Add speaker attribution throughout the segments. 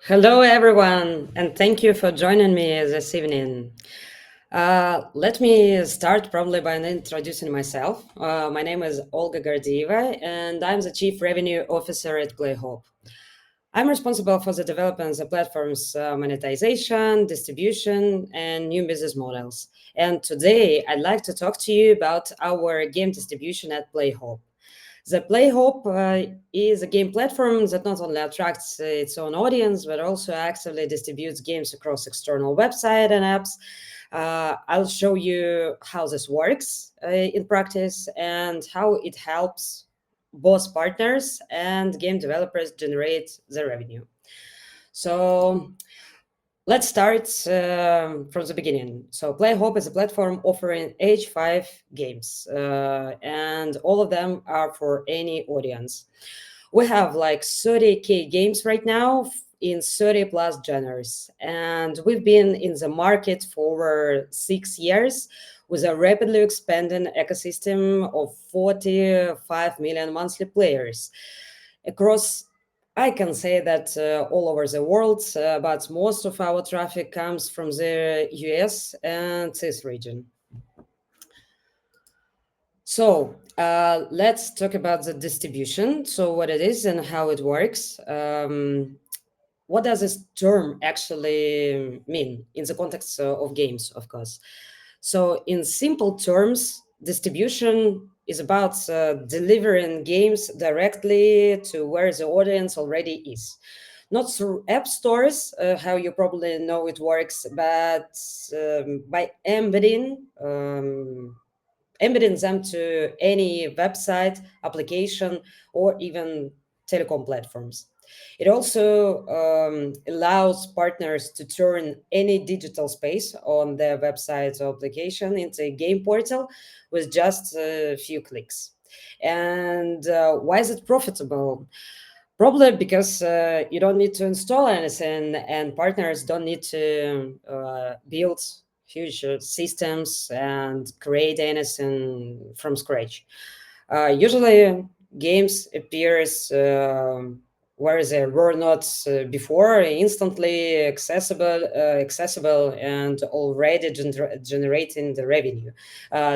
Speaker 1: Hello, everyone, and thank you for joining me this evening. Let me start probably by introducing myself. My name is Olga Gordeeva, and I'm the Chief Revenue Officer at Playhop. I'm responsible for the development of the platform's monetization, distribution, and new business models. And today, I'd like to talk to you about our game distribution at Playhop. The Playhop is a game platform that not only attracts its own audience, but also actively distributes games across external websites and apps. I'll show you how this works in practice and how it helps both partners and game developers generate the revenue. So let's start from the beginning. So Playhop is a platform offering age 5 games, and all of them are for any audience. We have like 30K games right now in 30 plus genres, and we've been in the market for over 6 years with a rapidly expanding ecosystem of 45 million monthly players across. I can say that all over the world, but most of our traffic comes from the US and this region. So let's talk about the distribution. So what it is and how it works. What does this term actually mean in the context of games, of course? So in simple terms, distribution is about delivering games directly to where the audience already is. Not through app stores, how you probably know it works, but by embedding them to any website, application, or even telecom platforms. It also allows partners to turn any digital space on their website or application into a game portal with just a few clicks. And why is it profitable? Probably because you don't need to install anything, and partners don't need to build huge systems and create anything from scratch. Usually, games appears where they were not before, instantly accessible and already generating the revenue.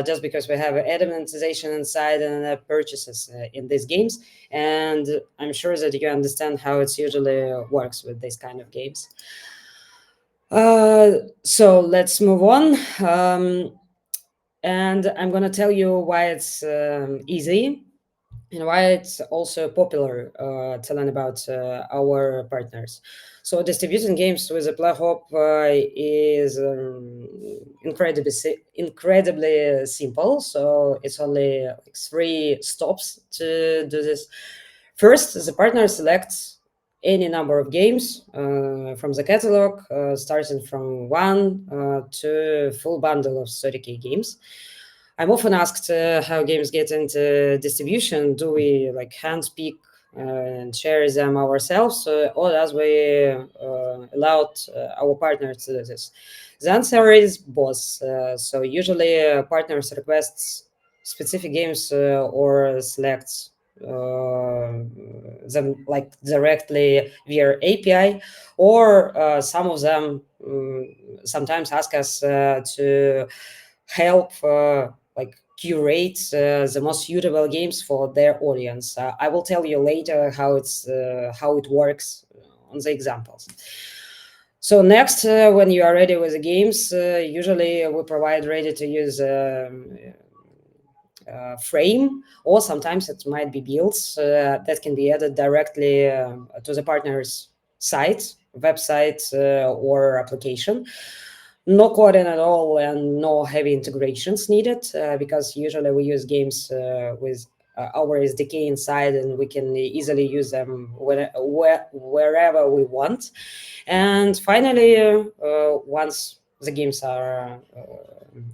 Speaker 1: Just because we have monetization inside and purchases in these games, and I'm sure that you understand how it usually works with these kind of games. So let's move on. And I'm going to tell you why it's easy and why it's also popular to learn about our partners. So distributing games with a Playhop is incredibly simple. So it's only like 3 steps to do this. First, the partner selects any number of games from the catalog, starting from 1 to full bundle of 30K games. I'm often asked how games get into distribution. Do we like handpick and share them ourselves, or as we allowed our partners to do this? The answer is both. So usually partners request specific games or select them like directly via API, or some of them sometimes ask us to help like curate the most suitable games for their audience. I will tell you later how it works on the examples. So next, when you are ready with the games, usually we provide ready-to-use frame, or sometimes it might be builds that can be added directly to the partner's site, website, or application. No coding at all and no heavy integrations needed because usually we use games with our SDK inside, and we can easily use them wherever we want. And finally, once the games are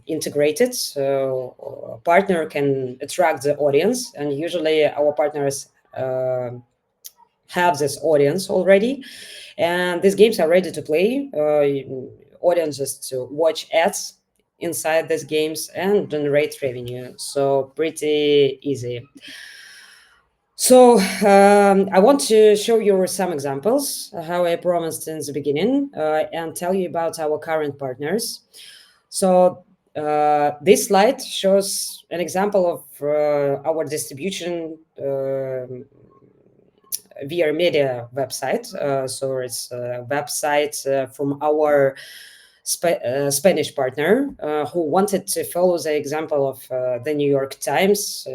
Speaker 1: integrated, so a partner can attract the audience, and usually our partners have this audience already, and these games are ready to play. Audiences to watch ads inside these games and generate revenue. So pretty easy. So I want to show you some examples, how I promised in the beginning, and tell you about our current partners. So this slide shows an example of our distribution via media website. So it's a website from our Spanish partner who wanted to follow the example of the New York Times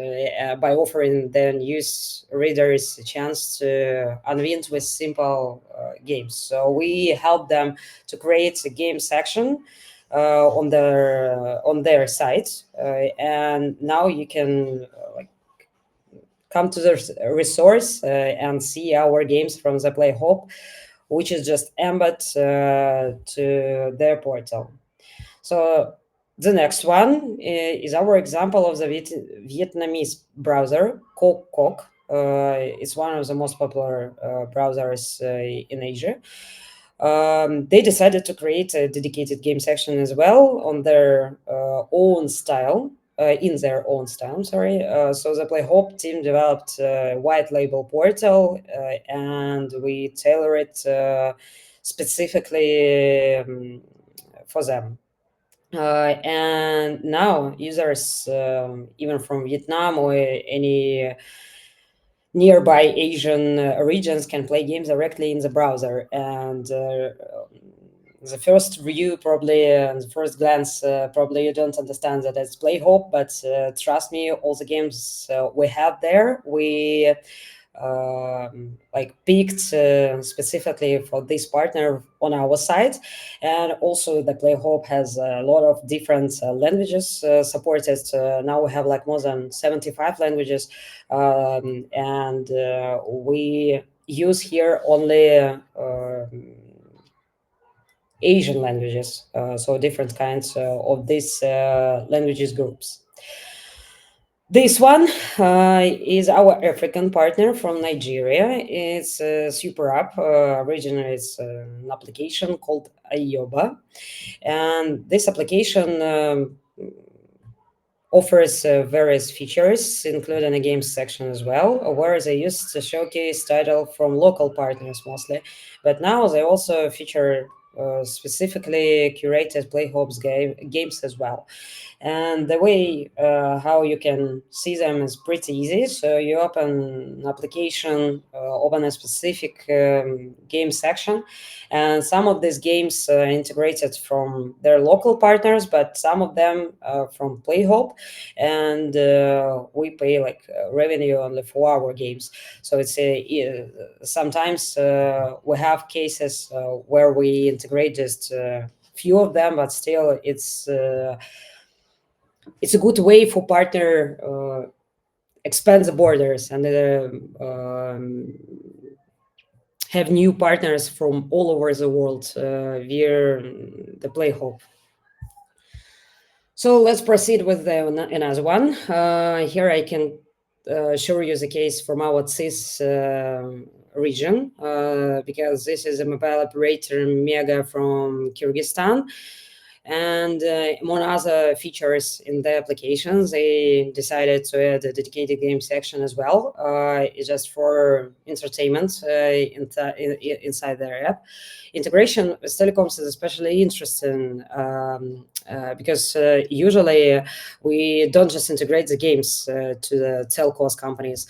Speaker 1: by offering their news readers a chance to unwind with simple games. So we helped them to create a game section on their site, and now you can come to the resource and see our games from the Playhop, which is just embed to their portal. So the next one is our example of the Vietnamese browser, Coq. It's one of the most popular browsers in Asia. They decided to create a dedicated game section as well on their own style, in their own style, sorry. So the Playhop team developed a white label portal, and we tailor it specifically for them. And now users, even from Vietnam or any nearby Asian regions, can play games directly in the browser. And the first view, probably, the first glance, probably you don't understand that it's Playhop, but trust me, all the games we have there, we picked specifically for this partner on our site. And also the Playhop has a lot of different languages supported. Now we have like more than 75 languages, and we use here only Asian languages, so different kinds of these languages groups. This one is our African partner from Nigeria. It's a super app. Originally, it's an application called Ayoba. And this application offers various features, including a games section as well, where they used to showcase title from local partners mostly. But now they also feature specifically curated Playhop's games as well. And the way how you can see them is pretty easy. So you open an application, open a specific game section, and some of these games integrated from their local partners, but some of them from Playhop, and we pay like revenue only for our games. So it's sometimes we have cases where we integrate just few of them, but still it's a good way for partner expand the borders and have new partners from all over the world via the Playhop. So let's proceed with another one. Here I can show you the case from our CIS region, because this is a mobile operator Mega from Kyrgyzstan. And among other features in the applications, they decided to add a dedicated game section as well. It's just for entertainment inside their app. Integration with telecoms is especially interesting because usually we don't just integrate the games to the telcos companies.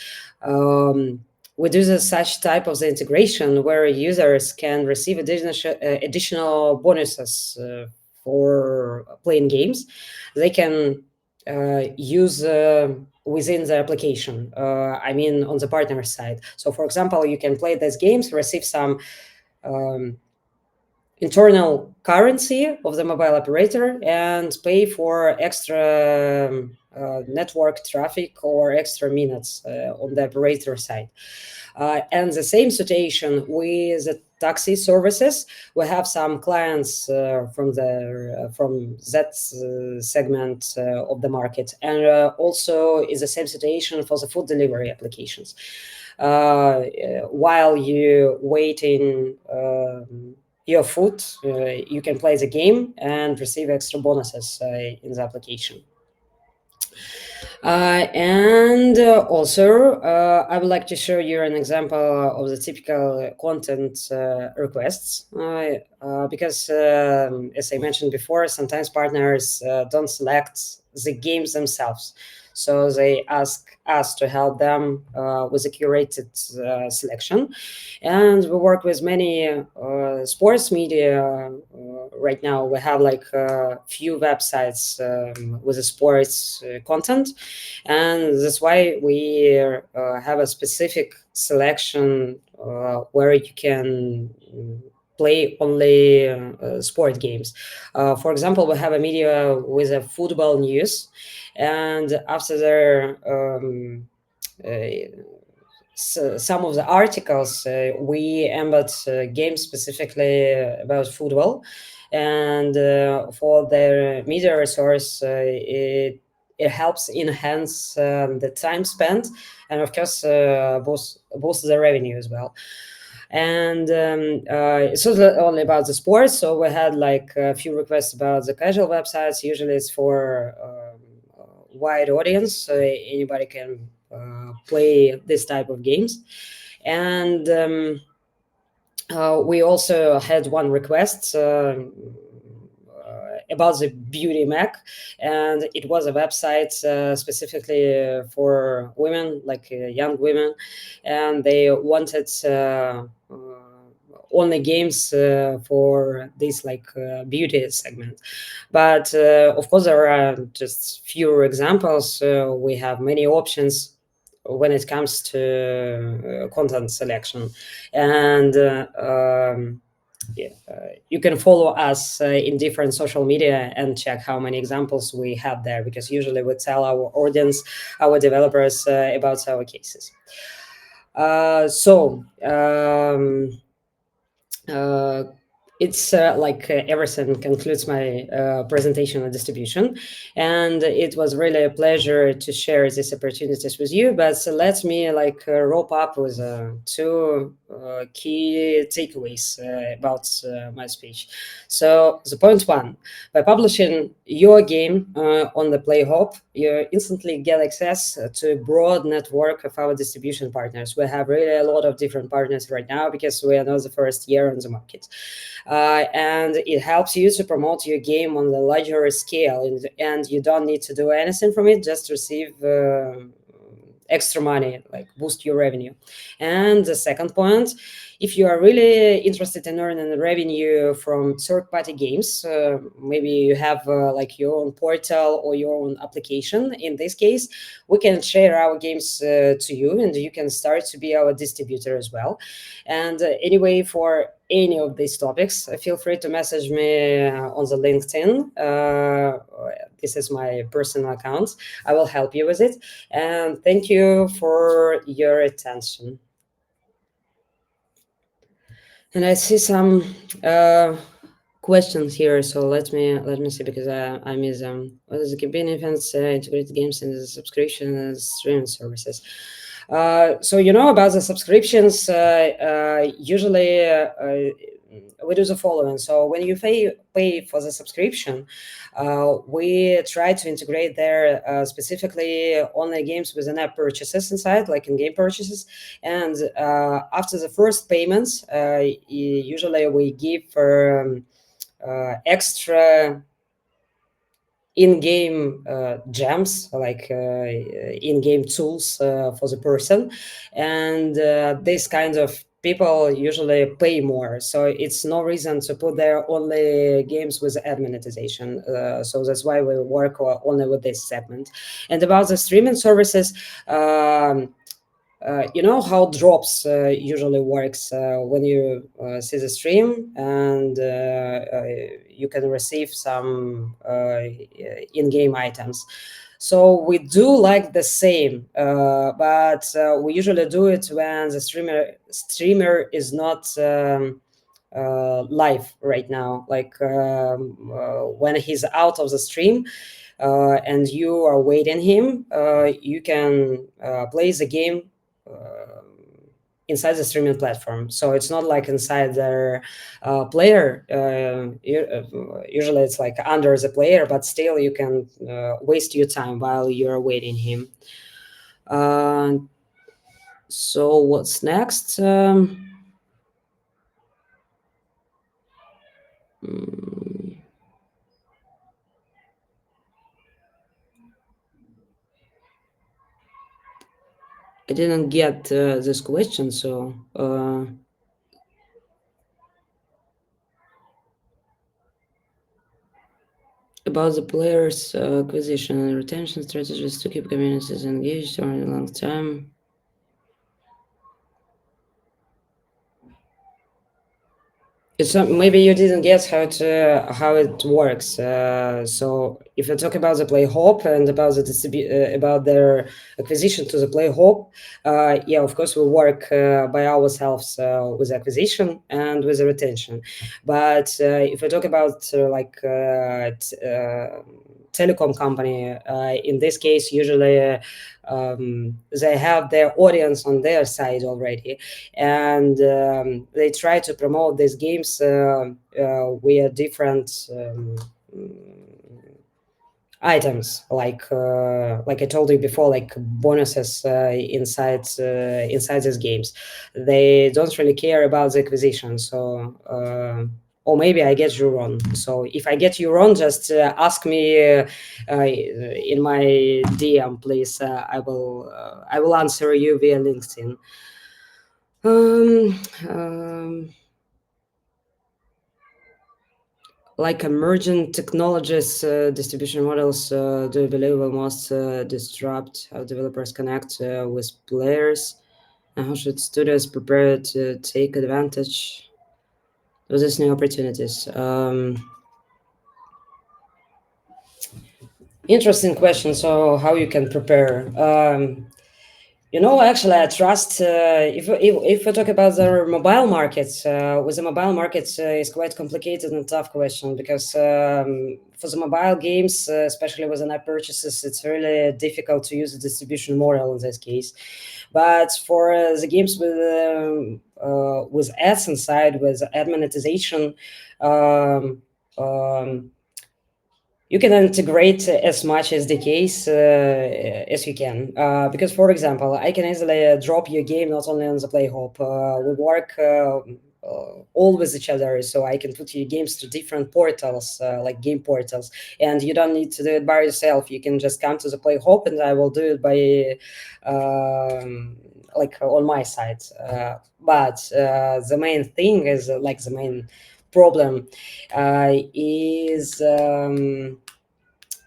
Speaker 1: We do such type of the integration where users can receive additional bonuses for playing games. They can use within the application. I mean, on the partner side. So, for example, you can play these games, receive some internal currency of the mobile operator, and pay for extra network traffic or extra minutes on the operator side. And the same situation with the taxi services. We have some clients from that segment of the market, and also is the same situation for the food delivery applications. While you waiting your food, you can play the game and receive extra bonuses in the application. And also, I would like to show you an example of the typical content requests, because, as I mentioned before, sometimes partners don't select the games themselves. So they ask us to help them with a curated selection. And we work with many sports media. Right now, we have like a few websites with the sports content, and that's why we have a specific selection where you can play only sport games. For example, we have a media with a football news, and after their so some of the articles we embed games specifically about football, and for their media resource, it helps enhance the time spent, and of course both the revenue as well. And it's not only about the sports, so we had like a few requests about the casual websites. Usually it's for wide audience, so anybody can play this type of games. And we also had one request about the beauty Mac, and it was a website specifically for women, like young women, and they wanted only games for this like beauty segment. But of course, there are just fewer examples. We have many options when it comes to content selection, and yeah, you can follow us in different social media and check how many examples we have there, because usually we tell our audience, our developers, about our cases. So uh, it's like everything concludes my presentation on distribution, and it was really a pleasure to share these opportunities with you. But let me like wrap up with two key takeaways about my speech. So the point one: by publishing your game on the Playhop, you instantly get access to a broad network of our distribution partners. We have really a lot of different partners right now because we are not the first year on the market. And it helps you to promote your game on the larger scale, and you don't need to do anything from it, just receive extra money, like boost your revenue. And the second point: if you are really interested in earning revenue from third-party games, maybe you have like your own portal or your own application. In this case, we can share our games to you, and you can start to be our distributor as well. And anyway, for any of these topics, feel free to message me on the LinkedIn. This is my personal account. I will help you with it. And thank you for your attention. And I see some questions here, so let me see, because I miss them. What is the campaign events, integrated games, and the subscription and streaming services? So you know about the subscriptions. Usually, we do the following. So when you pay for the subscription, we try to integrate there specifically only games with in-app purchases inside, like in-game purchases. And after the first payments, usually we give extra in-game gems, like in-game tools for the person, and this kind of people usually pay more, so it's no reason to put there only games with ad monetization. So that's why we work only with this segment. And about the streaming services, you know how drops usually works when you see the stream, and you can receive some in-game items. So we do like the same, but we usually do it when the streamer is not live right now, like when he's out of the stream, and you are waiting him, you can play the game inside the streaming platform. So it's not like inside their player. Usually it's like under the player, but still you can waste your time while you're waiting him. Uh, so what's next? Mm, I didn't get this question, so about the players' acquisition and retention strategies to keep communities engaged over a long time. It's not, maybe you didn't get how it works. So if you talk about the Playhop and about the about their acquisition to the Playhop, yeah, of course we work by ourselves with acquisition and with the retention. But if we talk about telecom company, in this case, usually they have their audience on their side already, and they try to promote these games with different items, like I told you before, like bonuses inside these games. They don't really care about the acquisition. So or maybe I get you wrong. So if I get you wrong, just ask me in my DM, please. I will answer you via LinkedIn. Um, um, like emerging technologies, distribution models, do you believe will most disrupt how developers connect with players? And how should studios prepare to take advantage of these new opportunities? Interesting question. So, how you can prepare? Actually, I trust. If we talk about the mobile markets, with the mobile markets, it's quite complicated and tough question because for the mobile games, especially with the app purchases, it's really difficult to use a distribution model in this case. But for the games with ads inside, with ad monetization, um, um, you can integrate as much as the case as you can. Because, for example, I can easily drop your game not only on the Playhop. We work all with each other, so I can put your games to different portals, like game portals, and you don't need to do it by yourself. You can just come to the Playhop, and I will do it by like on my side. But the main thing is like the main problem is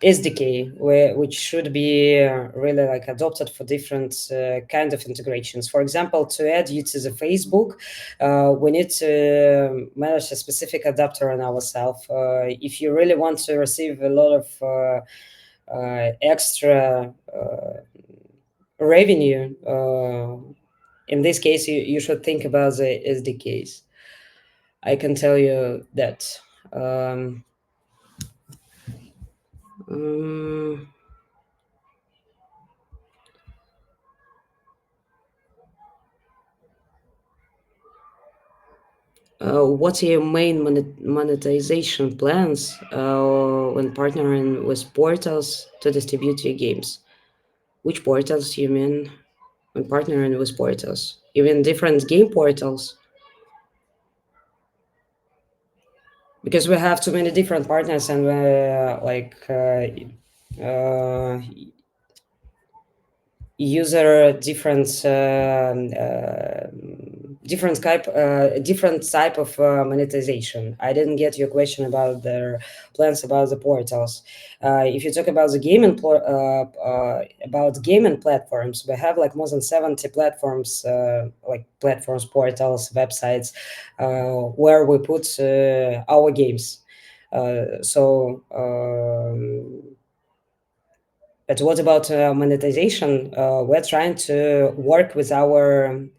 Speaker 1: SDK, which should be really like adopted for different kind of integrations. For example, to add you to the Facebook, we need to manage a specific adapter on ourselves. If you really want to receive a lot of extra revenue, in this case, you should think about the SDKs. I can tell you that. Um, what are your main monetization plans when partnering with portals to distribute your games? Which portals you mean when partnering with portals? You mean different game portals? Because we have too many different partners and uh, user different type of monetization. I didn't get your question about their plans about the portals. If you talk about the about gaming platforms, we have like more than 70 platforms, like platforms, portals, websites, where we put our games. But what about monetization? We're trying to work with our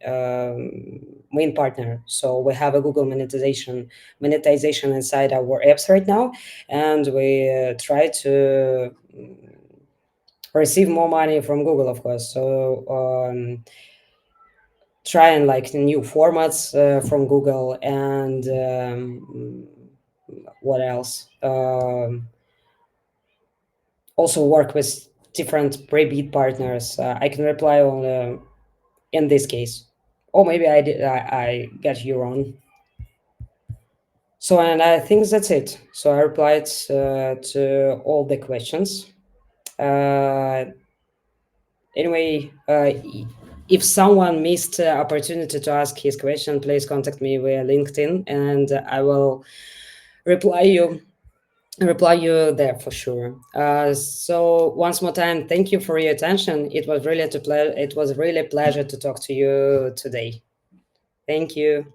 Speaker 1: main partner. So we have a Google monetization inside our apps right now, and we try to receive more money from Google, of course. So trying like new formats from Google, and what else? Also work with different pre-bid partners. I can reply on in this case, or maybe I got you wrong. So, and I think that's it. So I replied to all the questions. Anyway, if someone missed opportunity to ask his question, please contact me via LinkedIn, and I will reply you there for sure. So once more time, thank you for your attention. It was really a pleasure to talk to you today. Thank you.